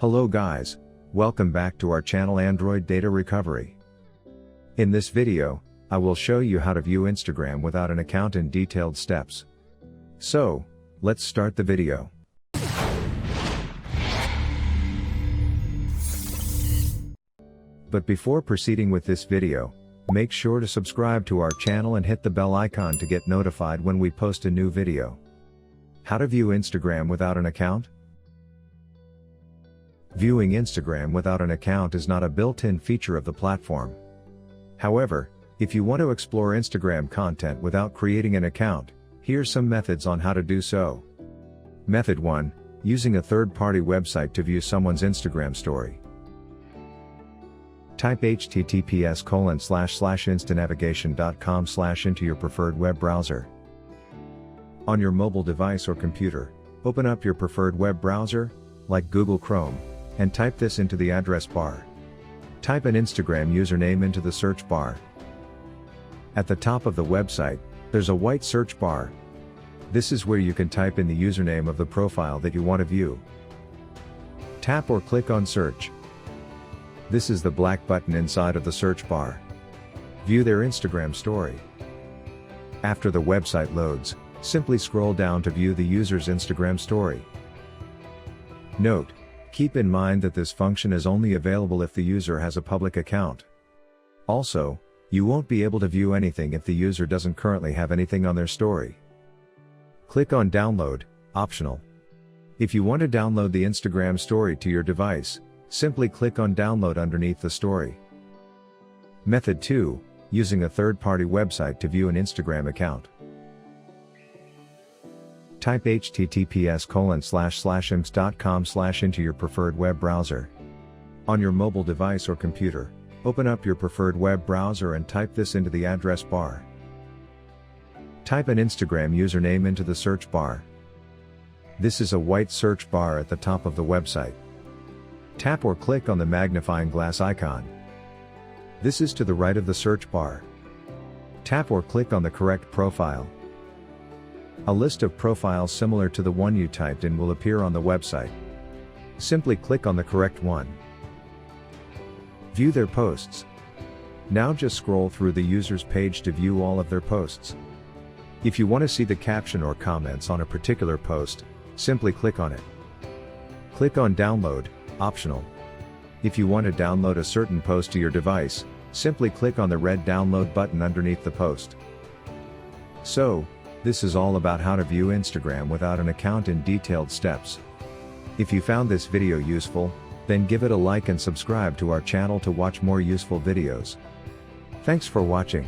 Hello guys, welcome back to our channel Android Data Recovery. In this video, I will show you how to view Instagram without an account in detailed steps. So, let's start the video. But before proceeding with this video, make sure to subscribe to our channel and hit the bell icon to get notified when we post a new video. How to view Instagram without an account? Viewing Instagram without an account is not a built-in feature of the platform. However, if you want to explore Instagram content without creating an account, here's some methods on how to do so. Method 1. Using a third-party website to view someone's Instagram story. Type https://instanavigation.com/ into your preferred web browser. On your mobile device or computer, open up your preferred web browser, like Google Chrome, and type this into the address bar. Type an Instagram username into the search bar. At the top of the website, there's a white search bar. This is where you can type in the username of the profile that you want to view. Tap or click on search. This is the black button inside of the search bar. View their Instagram story. After the website loads, simply scroll down to view the user's Instagram story. Note: keep in mind that this function is only available if the user has a public account. Also, you won't be able to view anything if the user doesn't currently have anything on their story. Click on Download, optional. If you want to download the Instagram story to your device, simply click on Download underneath the story. Method 2. Using a third-party website to view an Instagram account. Type https://imps.com/ into your preferred web browser. On your mobile device or computer, open up your preferred web browser and type this into the address bar. Type an Instagram username into the search bar. This is a white search bar at the top of the website. Tap or click on the magnifying glass icon. This is to the right of the search bar. Tap or click on the correct profile. A list of profiles similar to the one you typed in will appear on the website. Simply click on the correct one. View their posts. Now just scroll through the user's page to view all of their posts. If you want to see the caption or comments on a particular post, simply click on it. Click on Download, optional. If you want to download a certain post to your device, simply click on the red download button underneath the post. So, this is all about how to view Instagram without an account in detailed steps. If you found this video useful, then give it a like and subscribe to our channel to watch more useful videos. Thanks for watching.